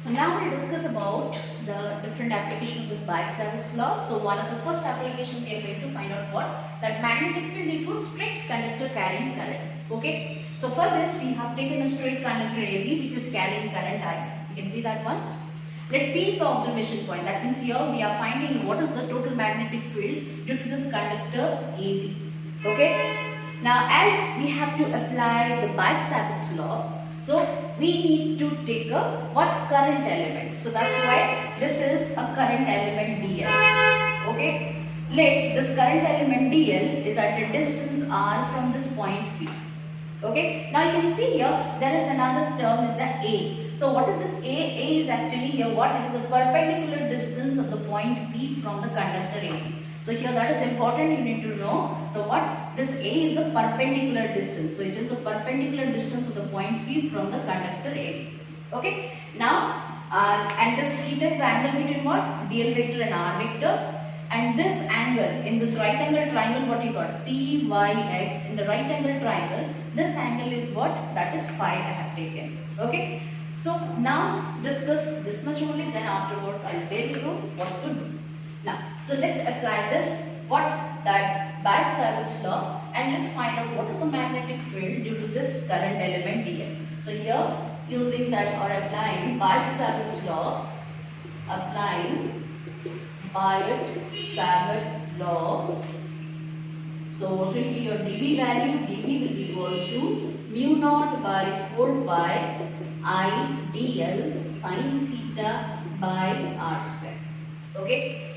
So now we'll discuss about the different application of this Biot-Savart's law. So one of the first application we are going to find out what? That magnetic field into strict conductor carrying current. Okay. So for this we have taken a straight conductor AB which is carrying current I. You can see that one. Let P is the observation point. That means here we are finding what is the total magnetic field due to this conductor AB. Okay. Now as we have to apply the Biot-Savart's law, so we need to take a what current element. So that's why this is a current element dl. Okay. Let this current element dl is at a distance r from this point P. Okay. Now you can see here there is another term is the A. So what is this A? A is actually here what? It is a perpendicular distance of the point P from the conductor AB. So here that is important, you need to know. So what? This A is the perpendicular distance. So it is the perpendicular distance of the point P from the conductor AB. Okay. Now and this theta is the angle between what? DL vector and R vector. And this angle in this right angle triangle, what you got? PYX in the right angle triangle. This angle is what? That is phi I have taken. Okay. So now discuss this much only. Then afterwards I will tell you what to do. Now, so let's apply this, what, that Biot-Savart's law, and let's find out what is the magnetic field due to this current element dl. So here, using that or applying Biot-Savart's law, so what will be your dB value? dB will be equals to mu naught by 4 pi I dl sin theta by r square. Okay.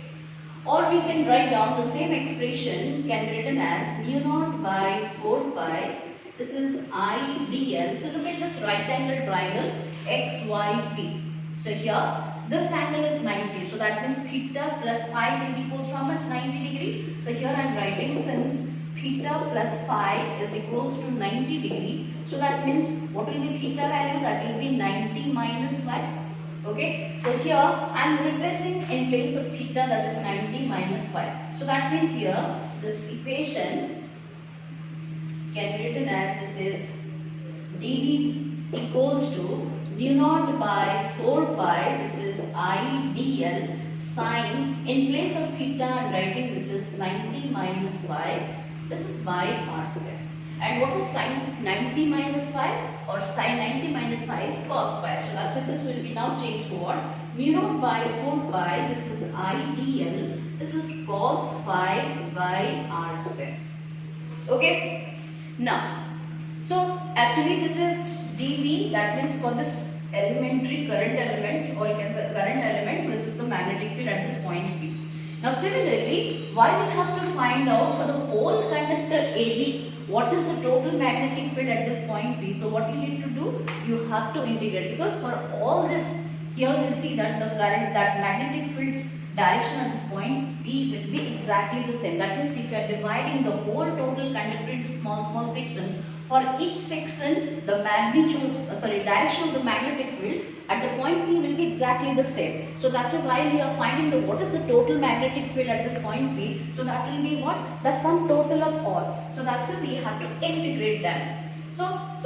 Or we can write down the same expression can be written as mu naught by 4 pi. This is I dl. So look at this right angle triangle XYT. So here this angle is 90. So that means theta plus phi will be equals to how much? 90 degree. So here I am writing since theta plus phi is equals to 90 degree. So that means what will be theta value? That will be 90 minus phi. Okay, so here I am replacing in place of theta, that is 90 minus phi. So that means here this equation can be written as this is dV equals to mu naught by 4 pi, this is I dl sine, in place of theta I am writing this is 90 minus phi, this is by r square. And what is sine 90 minus phi? Or sine 90 minus phi is cos phi. So that's why this will be now changed to what? Mu naught by 4 pi, this is I dl, this is cos phi by r square. Okay. Now, so actually this is dV, that means for this elementary current element, or you can say current element, this is the magnetic field at this point P. Now similarly, why we have to find out for the whole conductor AB, what is the total magnetic field at this point P? So what you need to do? You have to integrate, because for all this, here we will see that the current, that magnetic field's direction at this point P will be exactly the same. That means if you are dividing the whole total conductor into small section, for each section the magnitude, direction of the magnetic field at the point P will be exactly the same. So that's why we are finding the what is the total magnetic field at this point P. So that will be what? The sum total of all. So that's why we have to integrate them. So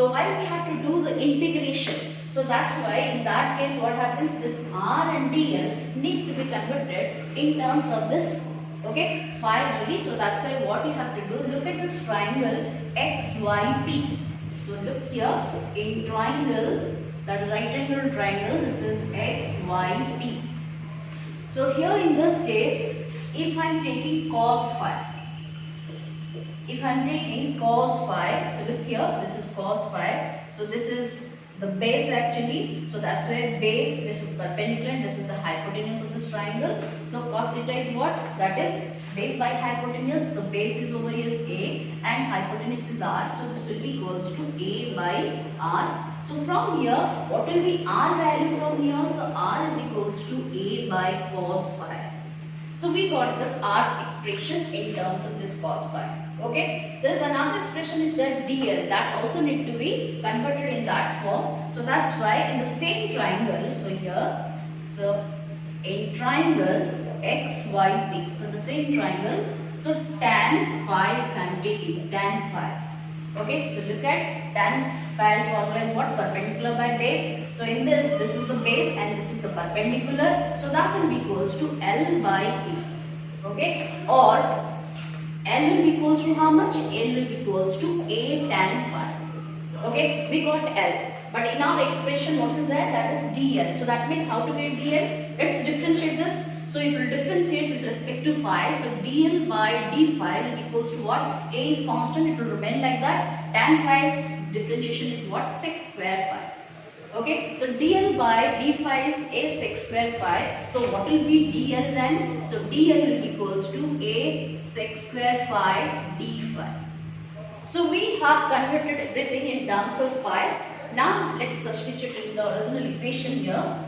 why we have to do the integration? So that's why in that case what happens is R and dl need to be converted in terms of this, okay, phi only. So that's why what you have to do, look at this triangle XYP. So look here in triangle, that right angle triangle, this is XYP. So here in this case, if I am taking cos phi, so look here, this is cos phi. So this is the base actually. So that's why base, this is perpendicular and this is the hypotenuse of this triangle. So cos theta is what? That is base by hypotenuse. So base is over here is A and hypotenuse is R. So this will be equals to A by R. So from here, what will be R value from here? So R is equals to A by cos phi. So we got this R's expression in terms of this cos phi. Okay. There is another expression is that dl, that also need to be converted in that form. So that's why in the same triangle, so here, so in triangle XYP, so the same triangle, so tan phi I am taking, tan phi. Okay, so look at tan phi is formula is what? Perpendicular by base. So in this is the base and this is the perpendicular. So that will be equals to L by A. Okay, or L will be equals to how much? L will be equals to A tan phi. Okay, we got L. But in our expression, what is that? That is DL. So that means how to get DL? Let's differentiate this. So if we differentiate with respect to phi, so DL by D phi will be equals to what? A is constant, it will remain like that. Tan phi's differentiation is what? Sec square phi. Okay, so DL by D phi is A sec square phi. So what will be DL then? So DL will be equals to A sec square phi D phi. So we have converted everything in terms of phi. Now let's substitute in the original equation here.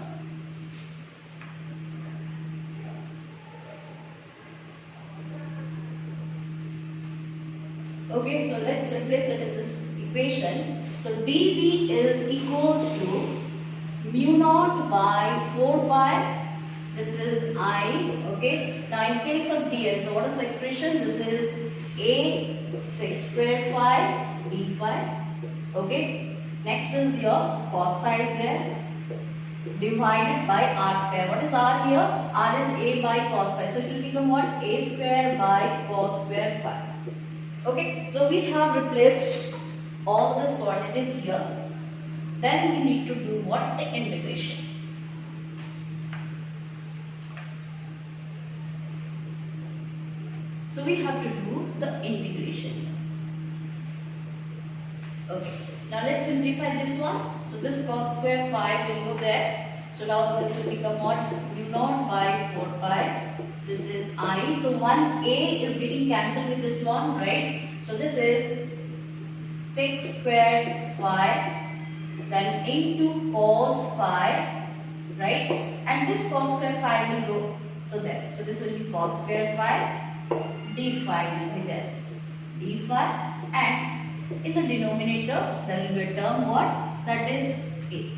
Okay, so let's replace it in this equation. So dV is equals to mu naught by 4 pi. This is I. Okay. Now in case of dl, so what is the expression? This is A sec square phi d phi. Okay. Next is your cos phi is there, divided by r square. What is r here? R is A by cos phi. So it will become what? A square by cos square phi. Okay. So we have replaced all these quantities here. Then we need to do what? The integration. So we have to do the integration. Okay. Now let's simplify this one. So this cos square phi will go there. So now this will become what? Mu naught by 4 pi. This is I. So 1a is getting cancelled with this one, right? So this is sec squared phi, then into cos phi, right? And this cos square phi will go. So there. So this will be cos square phi. D phi will be there. D phi, and in the denominator there will be a term what? That is A.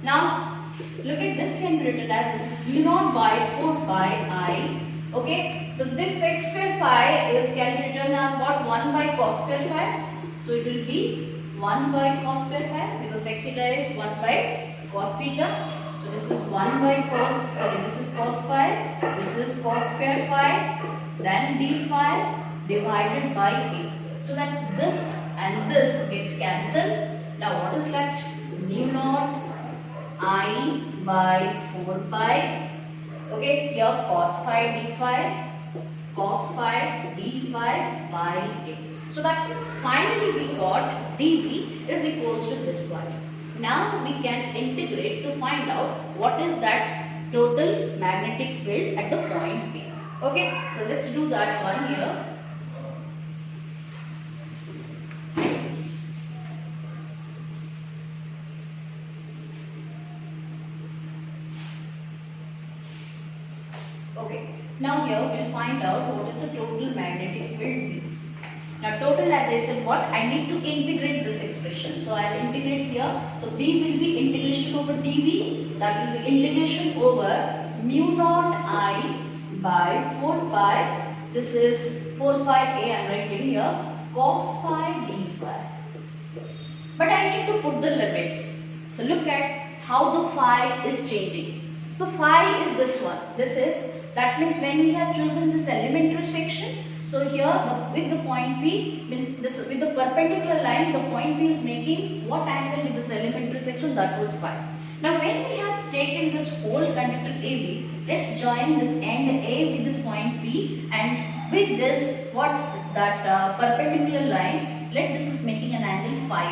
Now look at this can be written as this is mu naught by 4 pi I. Okay. So this sec square phi can be written as what? 1 by cos square phi. So it will be 1 by cos square phi because sec theta is 1 by cos theta. So this is 1 by cos, sorry, this is cos phi, this is cos square phi, then d phi divided by A. So that this and this gets cancelled. Now what is left? Mu naught I by 4 pi. Okay, here cos phi d phi, cos phi d phi by A. So that means finally we got dV is equals to this one. Now we can integrate to find out what is that total magnetic field at the point P. Okay, so let's do that one here. Okay, now here we'll find out what is the total magnetic field B. Now total, as I said, what? I need to integrate this expression. So I'll integrate here. So B will be integration over dV. That will be integration over mu naught I by 4 pi. This is 4 pi A I am writing here. Cos phi d phi. But I need to put the limits. So look at how the phi is changing. So phi is this one. This is, that means when we have chosen this elementary section, so here with the point P means this with the perpendicular line, the point P is making what angle with this elementary section? That was phi. Now when we have taken this whole conductor AB, let's join this end A with this point P, and with this what that perpendicular line, let this is making an angle phi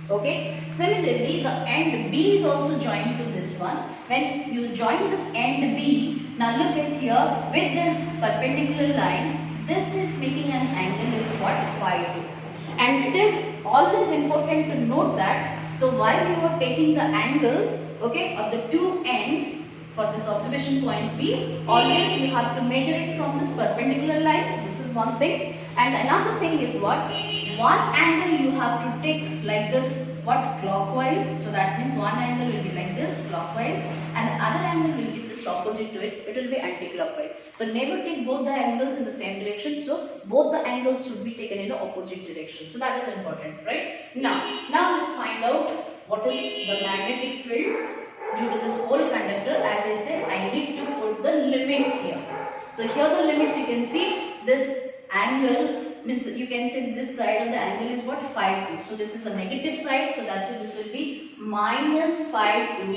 1. Okay. Similarly, the end B is also joined to this one. When you join this end B, now look at here with this perpendicular line. This is making an angle is what? Phi 2. And it is always important to note that, so while you are taking the angles, okay, of the two ends for this observation point P, always you have to measure it from this perpendicular line. This is one thing. And another thing is what? One angle you have to take like this, what? Clockwise. So that means one angle will be like this, clockwise, and the other angle will be just opposite to it. It will be anti-clockwise. So never take both the angles in the same direction. So both the angles should be taken in the opposite direction. So that is important, right? Now let's find out what what is the magnetic field due to this whole conductor. As I said, I need to put the limits here. So here the limits, you can see this angle, means you can say this side of the angle is what, phi 2. So this is the negative side, so that's why this will be minus phi 2,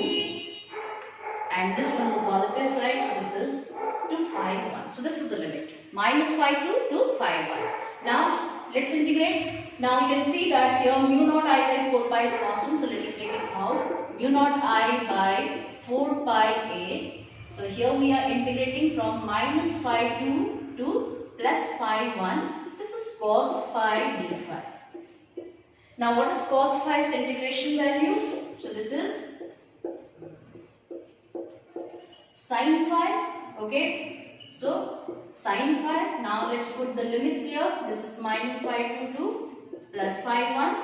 and this one is the positive side, so this is to phi 1. So this is the limit, minus phi 2 to phi 1. Now let's integrate. Now you can see that here mu naught I by 4 pi is constant, so let us take it out. Mu naught I by 4 pi a. So here we are integrating from minus phi 2 to plus phi 1. This is cos phi d phi. Now what is cos phi's integration value? So this is sin phi. Okay. So sin phi. Now let's put the limits here. This is minus phi 2 to plus phi 1.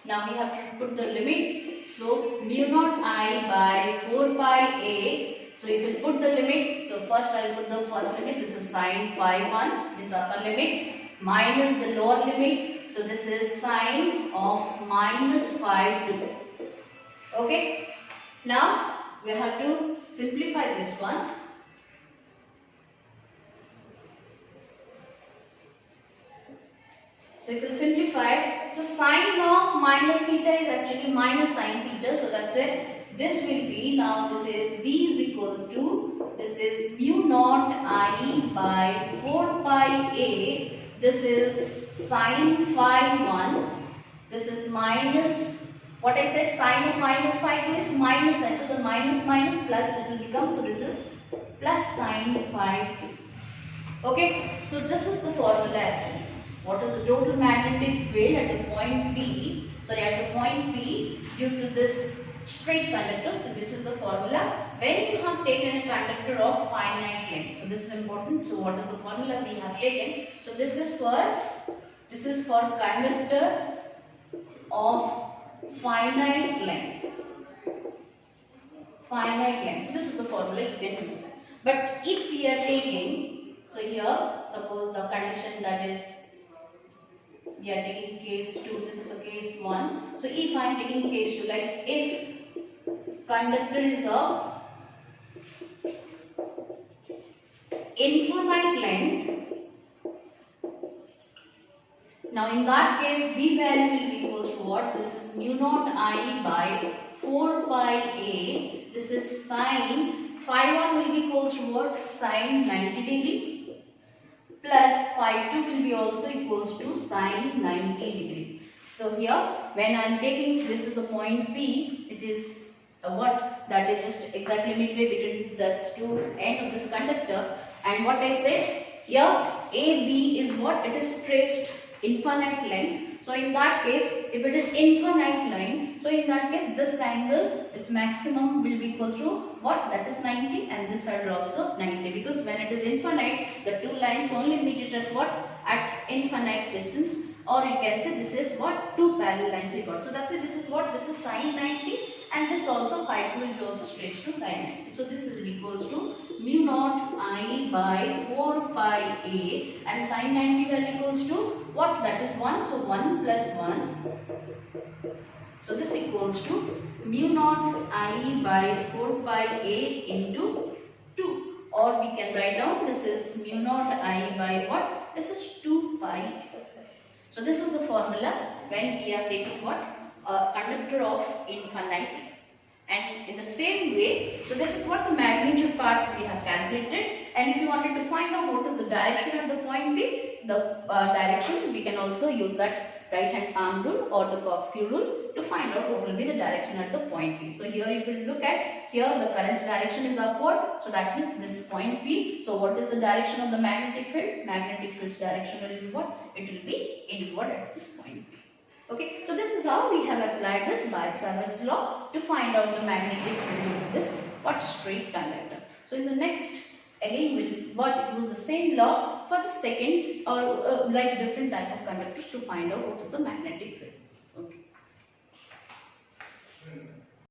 Now we have to put the limits. So mu naught I by 4 pi a. So you will put the limits. So first I will put the first limit. This is sin phi 1. This upper limit minus the lower limit. So this is sine of minus phi 2. Okay. Now we have to simplify this one. So if you simplify, so sine of minus theta is actually minus sine theta. So that's it. This will be, now this is b is equals to, this is mu naught I by 4 pi a. This is sine phi 1. This is minus, what I said, sine of minus phi 2 is minus sine. So the minus minus plus it will become, so this is plus sine phi 2. Okay, so this is the formula actually. What is the total magnetic field at the point P? Sorry, at the point P due to this straight conductor. So this is the formula when you have taken a conductor of finite length. So this is important. So what is the formula we have taken? So this is for conductor of finite length. Finite length. So this is the formula you can use. But if we are taking, so here suppose the condition that is, we are taking case 2, this is the case 1. So if I am taking case 2, like if conductor is of infinite length, now in that case B value will be equals to what? This is mu naught I by 4 pi a. This is sine phi 1 will be equals to what? Sine 90 degree. Plus phi 2 will be also equals to sine 90 degree. So here when I am taking, this is the point P, which is what? That is just exactly midway between this two end of this conductor. And what I said here, AB is what? It is traced infinite length. So in that case, if it is infinite line, so in that case this angle, its maximum will be equals to what? That is 90, and this side also 90, because when it is infinite, the two lines only meet it at what? At infinite distance, or you can say this is what? Two parallel lines we got. So that's why this is what? This is sine 90, and this also phi 2 will be also stretched to sine 90. So this is equals to mu naught I by 4 pi a, and sine 90 value equals to what? That is 1. So 1 plus 1. So this equals to mu naught I by 4 pi a into 2. Or we can write down this is mu naught I by what? This is 2 pi. So this is the formula when we are taking what? A conductor of infinite. And in the same way, so this is what the magnitude part we have calculated. And if you wanted to find out what is the direction at the point B, the direction, we can also use that right hand palm rule or the corkscrew rule to find out what will be the direction at the point B. So here you will look at, here the current's direction is upward, so that means this point B. So what is the direction of the magnetic field? Magnetic field's direction will be what? It will be inward at this point B. Okay, so this is how we have applied this Biot-Savart's law to find out the magnetic field of this what straight conductor. So in the next, again we will use the same law for the second or like different type of conductors to find out what is the magnetic field.